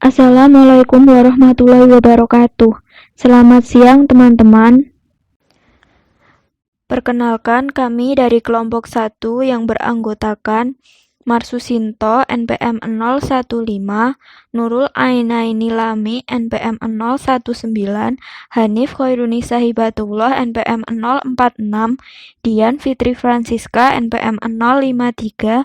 Assalamualaikum warahmatullahi wabarakatuh. Selamat siang teman-teman. Perkenalkan, kami dari kelompok 1 yang beranggotakan Marsusinto NPM 015, Nurul Ainaini Lami NPM 019, Hanif Khairunisa Hibatullah NPM 046, Dian Fitri Francisca NPM 053,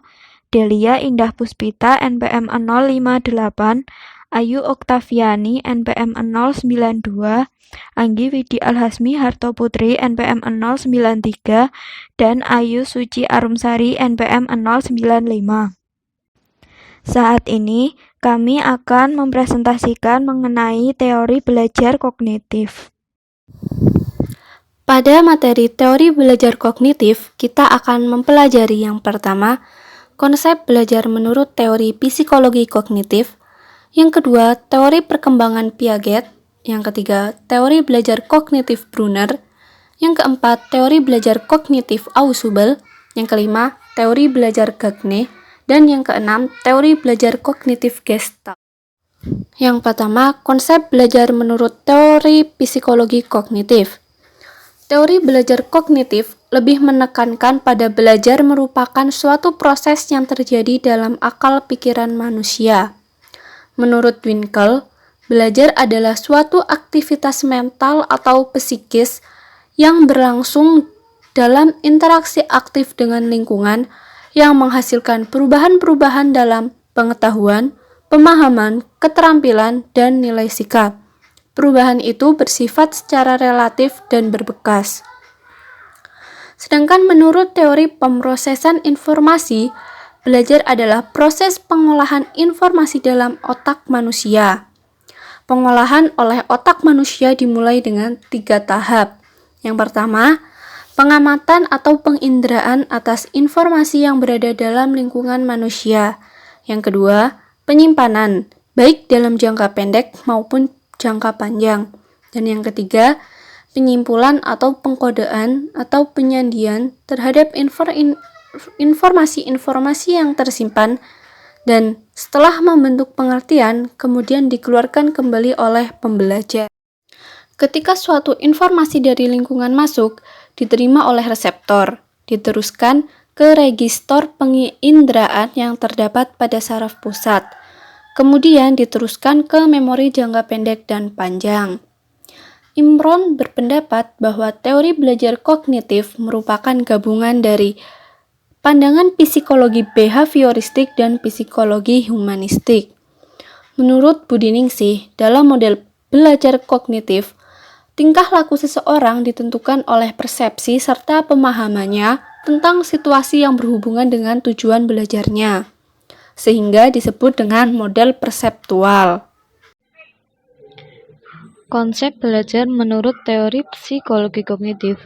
Delia Indah Puspita NPM 058, Ayu Oktaviani NPM 092, Anggi Widi Alhasmi Harto Putri NPM 093, dan Ayu Suci Arumsari NPM 095. Saat ini kami akan mempresentasikan mengenai teori belajar kognitif. Pada materi teori belajar kognitif, kita akan mempelajari yang pertama, konsep belajar menurut teori psikologi kognitif, yang kedua, teori perkembangan Piaget, yang ketiga, teori belajar kognitif Brunner, yang keempat, teori belajar kognitif Ausubel, yang kelima, teori belajar Gagne, dan yang keenam, teori belajar kognitif Gestalt. Yang pertama, konsep belajar menurut teori psikologi kognitif. Teori belajar kognitif lebih menekankan pada belajar merupakan suatu proses yang terjadi dalam akal pikiran manusia. Menurut Winkel, belajar adalah suatu aktivitas mental atau psikis yang berlangsung dalam interaksi aktif dengan lingkungan yang menghasilkan perubahan-perubahan dalam pengetahuan, pemahaman, keterampilan, dan nilai sikap. Perubahan itu bersifat secara relatif dan berbekas. Sedangkan menurut teori pemrosesan informasi, belajar adalah proses pengolahan informasi dalam otak manusia. Pengolahan oleh otak manusia dimulai dengan 3 tahap. Yang pertama, pengamatan atau penginderaan atas informasi yang berada dalam lingkungan manusia. Yang kedua, penyimpanan, baik dalam jangka pendek maupun jangka panjang. Dan yang ketiga, penyimpulan atau pengkodaan atau penyandian terhadap informasi-informasi yang tersimpan dan setelah membentuk pengertian, kemudian dikeluarkan kembali oleh pembelajar. Ketika suatu informasi dari lingkungan masuk, diterima oleh reseptor, diteruskan ke register penginderaan yang terdapat pada saraf pusat, kemudian diteruskan ke memori jangka pendek dan panjang. Imron berpendapat bahwa teori belajar kognitif merupakan gabungan dari pandangan psikologi behavioristik dan psikologi humanistik. Menurut Budi Ningsih, dalam model belajar kognitif, tingkah laku seseorang ditentukan oleh persepsi serta pemahamannya tentang situasi yang berhubungan dengan tujuan belajarnya, sehingga disebut dengan model perseptual. Konsep belajar menurut teori psikologi kognitif.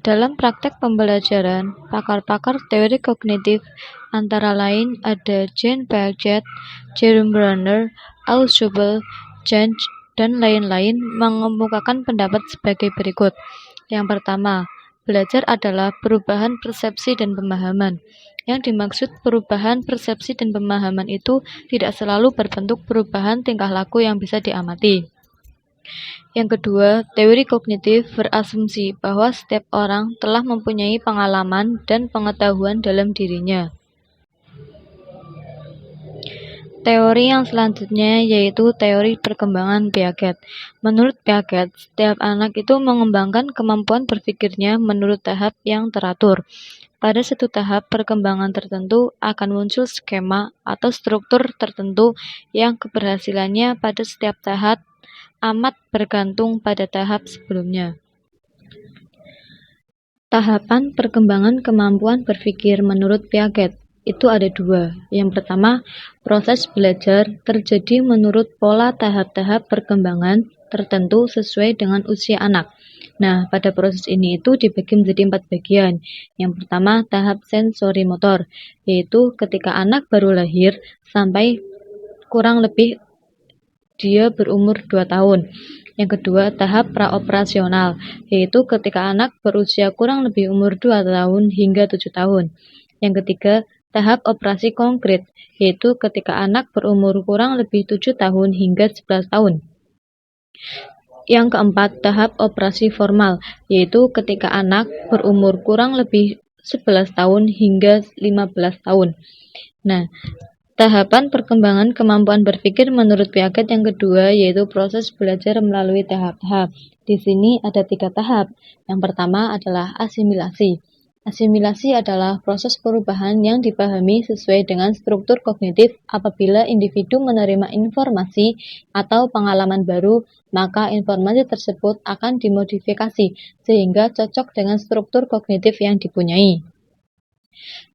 Dalam praktek pembelajaran, pakar-pakar teori kognitif antara lain ada Jean Piaget, Jerome Bruner, Ausubel, Jung, dan lain-lain mengemukakan pendapat sebagai berikut. Yang pertama, belajar adalah perubahan persepsi dan pemahaman. Yang dimaksud perubahan persepsi dan pemahaman itu tidak selalu berbentuk perubahan tingkah laku yang bisa diamati. Yang kedua, teori kognitif berasumsi bahwa setiap orang telah mempunyai pengalaman dan pengetahuan dalam dirinya. Teori yang selanjutnya yaitu teori perkembangan Piaget. Menurut Piaget, setiap anak itu mengembangkan kemampuan berpikirnya menurut tahap yang teratur. Pada satu tahap perkembangan tertentu akan muncul skema atau struktur tertentu yang keberhasilannya pada setiap tahap amat bergantung pada tahap sebelumnya. Tahapan perkembangan kemampuan berpikir menurut Piaget itu ada 2. Yang pertama, proses belajar terjadi menurut pola tahap-tahap perkembangan tertentu sesuai dengan usia anak. Nah, pada proses ini itu dibagi menjadi 4 bagian. Yang pertama, tahap sensori motor, yaitu ketika anak baru lahir sampai kurang lebih dia berumur 2 tahun. Yang kedua, tahap praoperasional, yaitu ketika anak berusia kurang lebih umur 2 tahun hingga 7 tahun. Yang ketiga, tahap operasi konkret, yaitu ketika anak berumur kurang lebih 7 tahun hingga 11 tahun. Yang keempat, tahap operasi formal, yaitu ketika anak berumur kurang lebih 11 tahun hingga 15 tahun. Nah, tahapan perkembangan kemampuan berpikir menurut Piaget yang kedua yaitu proses belajar melalui tahap-tahap. Di sini ada 3 tahap. Yang pertama adalah asimilasi. Asimilasi adalah proses perubahan yang dipahami sesuai dengan struktur kognitif. Apabila individu menerima informasi atau pengalaman baru, maka informasi tersebut akan dimodifikasi sehingga cocok dengan struktur kognitif yang dipunyai.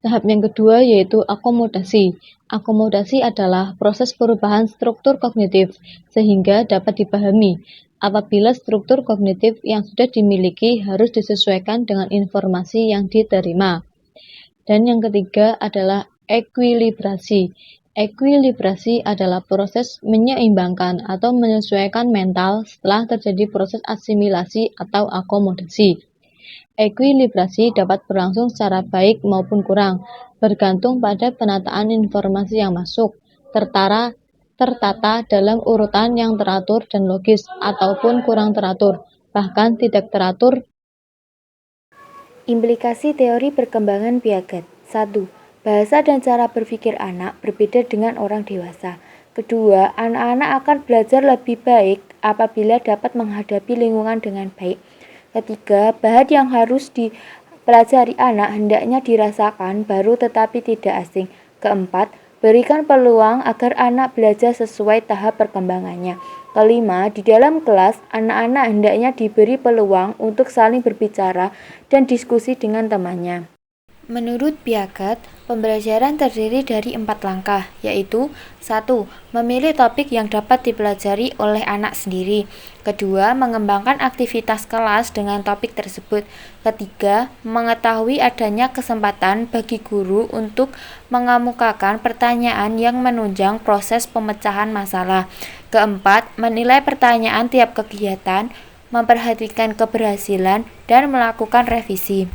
Tahap yang kedua yaitu akomodasi. Akomodasi adalah proses perubahan struktur kognitif sehingga dapat dipahami. Apabila struktur kognitif yang sudah dimiliki harus disesuaikan dengan informasi yang diterima. Dan yang ketiga adalah ekuilibrasi. Ekuilibrasi adalah proses menyeimbangkan atau menyesuaikan mental setelah terjadi proses asimilasi atau akomodasi. Ekuilibrasi dapat berlangsung secara baik maupun kurang, bergantung pada penataan informasi yang masuk, tertata dalam urutan yang teratur dan logis, ataupun kurang teratur, bahkan tidak teratur. Implikasi teori perkembangan Piaget. 1. Bahasa dan cara berpikir anak berbeda dengan orang dewasa. Kedua, anak-anak akan belajar lebih baik apabila dapat menghadapi lingkungan dengan baik. Ketiga, bahan yang harus dipelajari anak hendaknya dirasakan baru tetapi tidak asing. Keempat, berikan peluang agar anak belajar sesuai tahap perkembangannya. Kelima, di dalam kelas, anak-anak hendaknya diberi peluang untuk saling berbicara dan diskusi dengan temannya. Menurut Piaget, pembelajaran terdiri dari 4 langkah, yaitu 1. Memilih topik yang dapat dipelajari oleh anak sendiri. Kedua, mengembangkan aktivitas kelas dengan topik tersebut. Ketiga, mengetahui adanya kesempatan bagi guru untuk mengemukakan pertanyaan yang menunjang proses pemecahan masalah. Keempat, menilai pertanyaan tiap kegiatan, memperhatikan keberhasilan, dan melakukan revisi.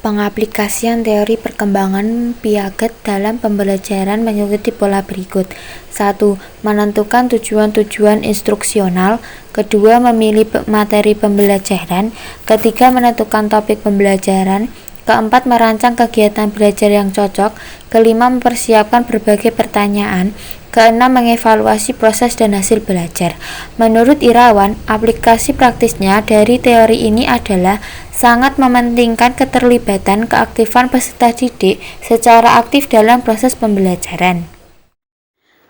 Pengaplikasian teori perkembangan Piaget dalam pembelajaran mengikuti pola berikut. 1. Menentukan tujuan-tujuan instruksional. Kedua, memilih materi pembelajaran. Ketiga, menentukan topik pembelajaran. Keempat, merancang kegiatan belajar yang cocok. Kelima, mempersiapkan berbagai pertanyaan. Keenam, mengevaluasi proses dan hasil belajar. Menurut Irawan, aplikasi praktisnya dari teori ini adalah sangat mementingkan keterlibatan keaktifan peserta didik secara aktif dalam proses pembelajaran.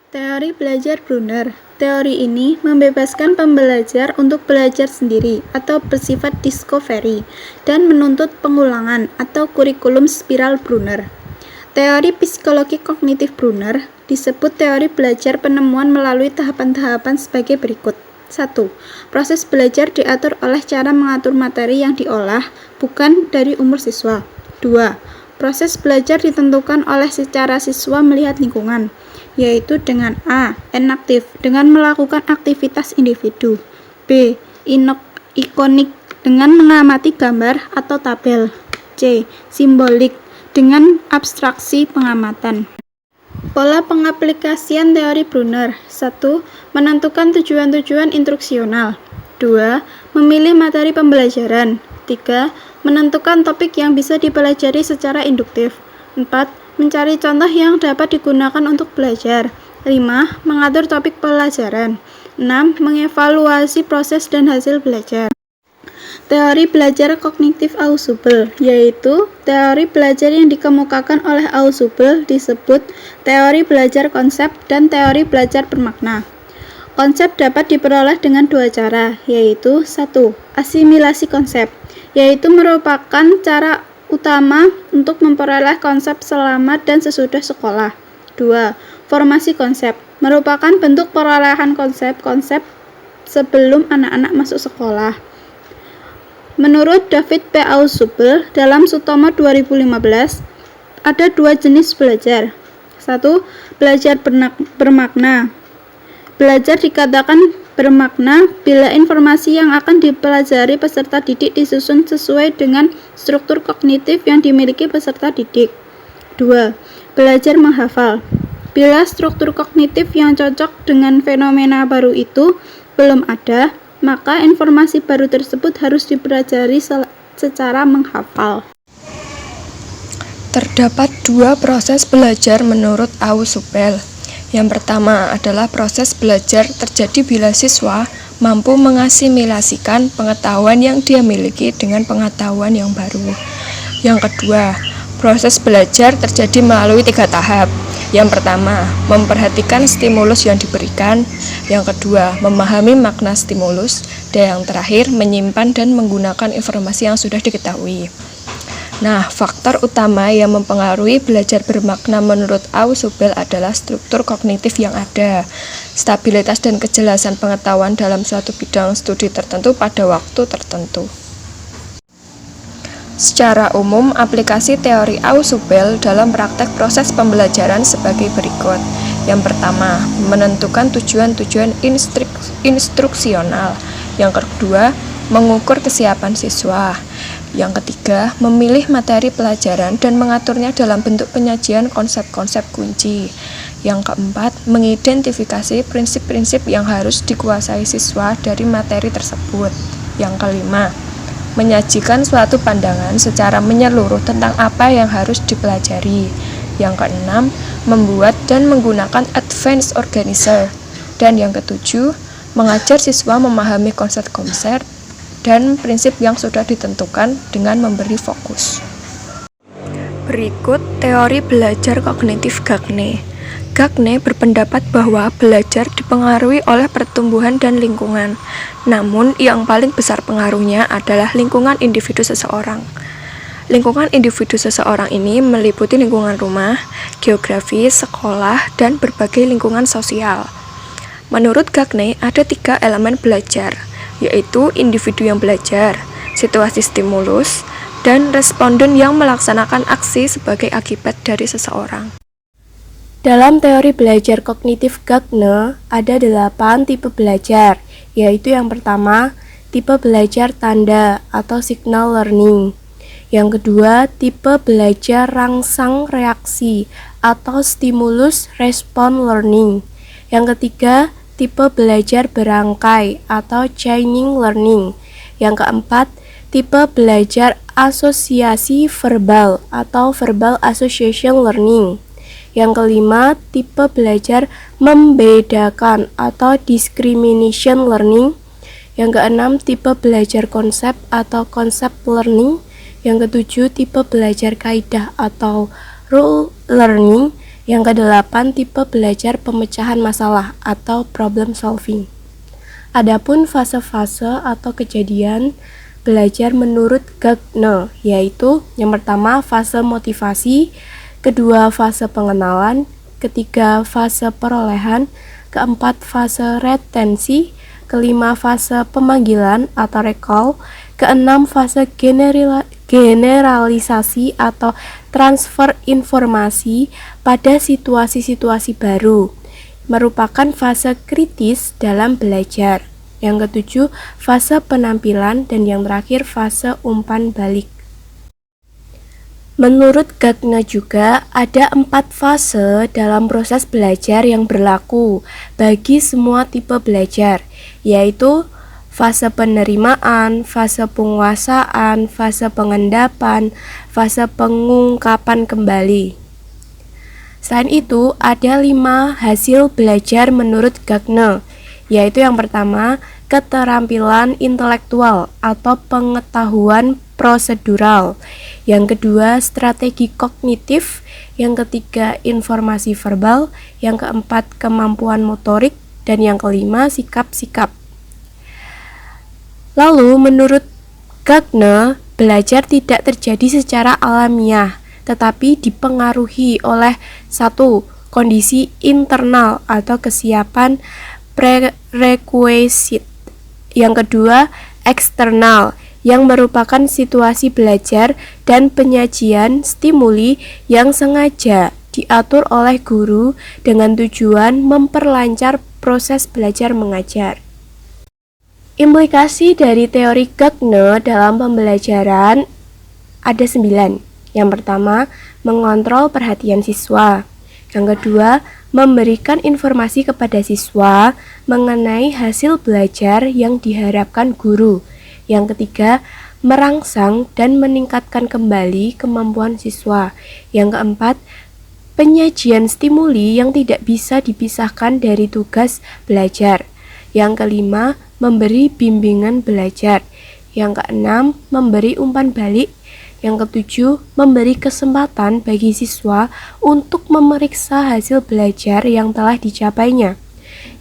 Teori belajar Brunner. Teori ini membebaskan pembelajar untuk belajar sendiri atau bersifat discovery dan menuntut pengulangan atau kurikulum spiral Brunner. Teori psikologi kognitif Brunner disebut teori belajar penemuan melalui tahapan-tahapan sebagai berikut. 1. Proses belajar diatur oleh cara mengatur materi yang diolah, bukan dari umur siswa. 2. Proses belajar ditentukan oleh secara siswa melihat lingkungan, yaitu dengan A. Enaktif, dengan melakukan aktivitas individu. B. Ikonik, dengan mengamati gambar atau tabel. C. Simbolik, dengan abstraksi pengamatan. Pola pengaplikasian teori Brunner. 1. Menentukan tujuan-tujuan instruksional. 2. Memilih materi pembelajaran. 3. Menentukan topik yang bisa dipelajari secara induktif. 4. Mencari contoh yang dapat digunakan untuk belajar. 5. Mengatur topik pelajaran. 6. Mengevaluasi proses dan hasil belajar. Teori belajar kognitif Ausubel, yaitu teori belajar yang dikemukakan oleh Ausubel disebut teori belajar konsep dan teori belajar bermakna. Konsep dapat diperoleh dengan 2 cara, yaitu 1. Asimilasi konsep, yaitu merupakan cara utama untuk memperoleh konsep selama dan sesudah sekolah. 2. Formasi konsep, merupakan bentuk perolehan konsep-konsep sebelum anak-anak masuk sekolah. Menurut David P. Ausubel, dalam Sutomo 2015, ada 2 jenis belajar. 1. Belajar bermakna. Belajar dikatakan bermakna bila informasi yang akan dipelajari peserta didik disusun sesuai dengan struktur kognitif yang dimiliki peserta didik. 2. Belajar menghafal. Bila struktur kognitif yang cocok dengan fenomena baru itu belum ada, maka informasi baru tersebut harus dipelajari secara menghafal. Terdapat dua proses belajar menurut Ausubel. Yang pertama adalah proses belajar terjadi bila siswa mampu mengasimilasikan pengetahuan yang dia miliki dengan pengetahuan yang baru. Yang kedua, proses belajar terjadi melalui 3 tahap. Yang pertama, memperhatikan stimulus yang diberikan. Yang kedua, memahami makna stimulus. Dan yang terakhir, menyimpan dan menggunakan informasi yang sudah diketahui. Nah, faktor utama yang mempengaruhi belajar bermakna menurut Ausubel adalah struktur kognitif yang ada, stabilitas dan kejelasan pengetahuan dalam suatu bidang studi tertentu pada waktu tertentu. Secara umum, aplikasi teori Ausubel dalam praktek proses pembelajaran sebagai berikut. Yang pertama, menentukan tujuan-tujuan instruksional. Yang kedua, mengukur kesiapan siswa. Yang ketiga, memilih materi pelajaran dan mengaturnya dalam bentuk penyajian konsep-konsep kunci. Yang keempat, mengidentifikasi prinsip-prinsip yang harus dikuasai siswa dari materi tersebut. Yang kelima, menyajikan suatu pandangan secara menyeluruh tentang apa yang harus dipelajari. Yang keenam, membuat dan menggunakan advanced organizer. Dan yang ketujuh, mengajar siswa memahami konsep-konsep dan prinsip yang sudah ditentukan dengan memberi fokus. Berikut teori belajar kognitif Gagne. Gagne berpendapat bahwa belajar dipengaruhi oleh pertumbuhan dan lingkungan. Namun, yang paling besar pengaruhnya adalah lingkungan individu seseorang. Lingkungan individu seseorang ini meliputi lingkungan rumah, geografi, sekolah, dan berbagai lingkungan sosial. Menurut Gagne, ada 3 elemen belajar, yaitu individu yang belajar, situasi stimulus, dan responden yang melaksanakan aksi sebagai akibat dari seseorang. Dalam teori belajar kognitif Gagne, ada 8 tipe belajar, yaitu yang pertama, tipe belajar tanda atau signal learning. Yang kedua, tipe belajar rangsang reaksi atau stimulus response learning. Yang ketiga, tipe belajar berangkai atau chaining learning. Yang keempat, tipe belajar asosiasi verbal atau verbal association learning. Yang kelima, tipe belajar membedakan atau discrimination learning. Yang keenam, tipe belajar konsep atau concept learning. Yang ketujuh, tipe belajar kaidah atau rule learning. Yang kedelapan, tipe belajar pemecahan masalah atau problem solving. Adapun fase-fase atau kejadian belajar menurut Gagne, yaitu yang pertama fase motivasi, kedua fase pengenalan, ketiga fase perolehan, keempat fase retensi, kelima fase pemanggilan atau recall, keenam fase generalisasi atau transfer informasi pada situasi-situasi baru, merupakan fase kritis dalam belajar. Yang ketujuh, fase penampilan, dan yang terakhir fase umpan balik. Menurut Gagne juga ada 4 fase dalam proses belajar yang berlaku bagi semua tipe belajar, yaitu fase penerimaan, fase penguasaan, fase pengendapan, fase pengungkapan kembali. Selain itu, ada 5 hasil belajar menurut Gagne, yaitu yang pertama, keterampilan intelektual atau pengetahuan prosedural. Yang kedua, strategi kognitif. Yang ketiga, informasi verbal. Yang keempat, kemampuan motorik. Dan yang kelima, sikap-sikap. Lalu, menurut Gagne, belajar tidak terjadi secara alamiah, tetapi dipengaruhi oleh 1. Kondisi internal atau kesiapan prerequisite. Yang kedua, eksternal, yang merupakan situasi belajar dan penyajian stimuli yang sengaja diatur oleh guru dengan tujuan memperlancar proses belajar mengajar. Implikasi dari teori Gagne dalam pembelajaran ada 9. Yang pertama, mengontrol perhatian siswa. Yang kedua, memberikan informasi kepada siswa mengenai hasil belajar yang diharapkan guru. Yang ketiga, merangsang dan meningkatkan kembali kemampuan siswa. Yang keempat, penyajian stimuli yang tidak bisa dipisahkan dari tugas belajar. Yang kelima, memberi bimbingan belajar. Yang keenam, memberi umpan balik. Yang ketujuh, memberi kesempatan bagi siswa untuk memeriksa hasil belajar yang telah dicapainya.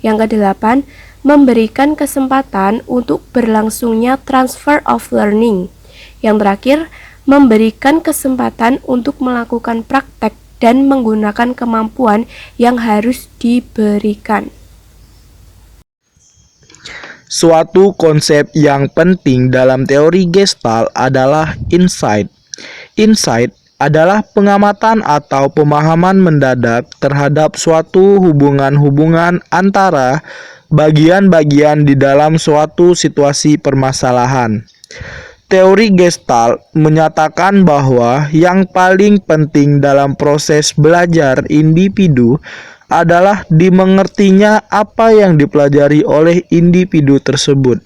Yang kedelapan, memberikan kesempatan untuk berlangsungnya transfer of learning. Yang terakhir, memberikan kesempatan untuk melakukan praktek dan menggunakan kemampuan yang harus diberikan. Suatu konsep yang penting dalam teori Gestalt adalah insight. Insight adalah pengamatan atau pemahaman mendadak terhadap suatu hubungan-hubungan antara bagian-bagian di dalam suatu situasi permasalahan. Teori Gestalt menyatakan bahwa yang paling penting dalam proses belajar individu adalah dimengertinya apa yang dipelajari oleh individu tersebut.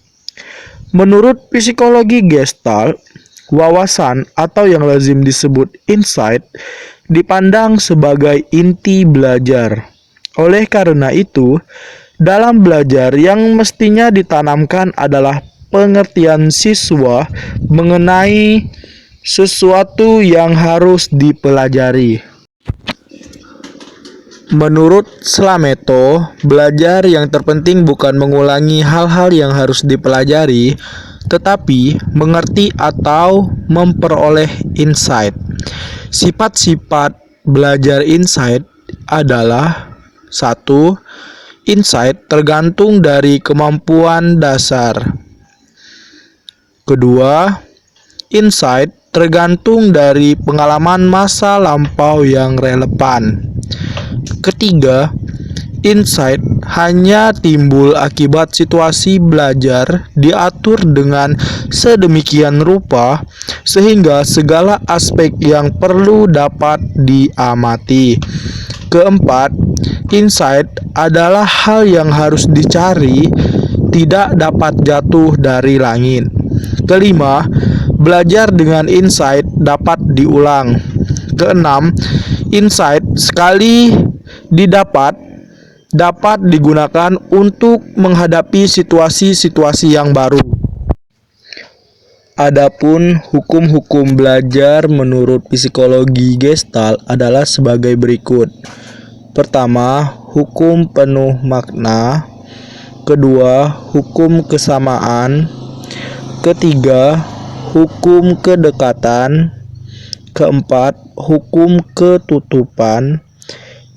Menurut psikologi Gestalt, wawasan atau yang lazim disebut insight dipandang sebagai inti belajar. Oleh karena itu, dalam belajar yang mestinya ditanamkan adalah pengertian siswa mengenai sesuatu yang harus dipelajari. Menurut Slameto, belajar yang terpenting bukan mengulangi hal-hal yang harus dipelajari, tetapi mengerti atau memperoleh insight. Sifat-sifat belajar insight adalah 1. Insight tergantung dari kemampuan dasar. Kedua, insight tergantung dari pengalaman masa lampau yang relevan. Ketiga, insight hanya timbul akibat situasi belajar diatur dengan sedemikian rupa sehingga segala aspek yang perlu dapat diamati. Keempat, insight adalah hal yang harus dicari, tidak dapat jatuh dari langit. Kelima, belajar dengan insight dapat diulang. Keenam, insight sekali dapat digunakan untuk menghadapi situasi-situasi yang baru. Adapun hukum-hukum belajar menurut psikologi Gestalt adalah sebagai berikut. Pertama, hukum penuh makna. Kedua, hukum kesamaan. Ketiga, hukum kedekatan. Keempat, hukum ketutupan.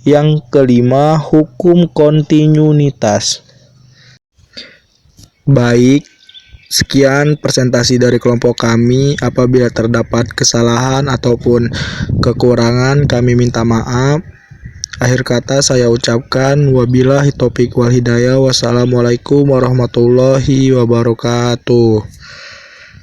Yang kelima, hukum kontinuitas. Baik, sekian presentasi dari kelompok kami. Apabila terdapat kesalahan ataupun kekurangan, kami minta maaf. Akhir kata saya ucapkan wabillahi taufiq wal hidayah. Wassalamualaikum warahmatullahi wabarakatuh.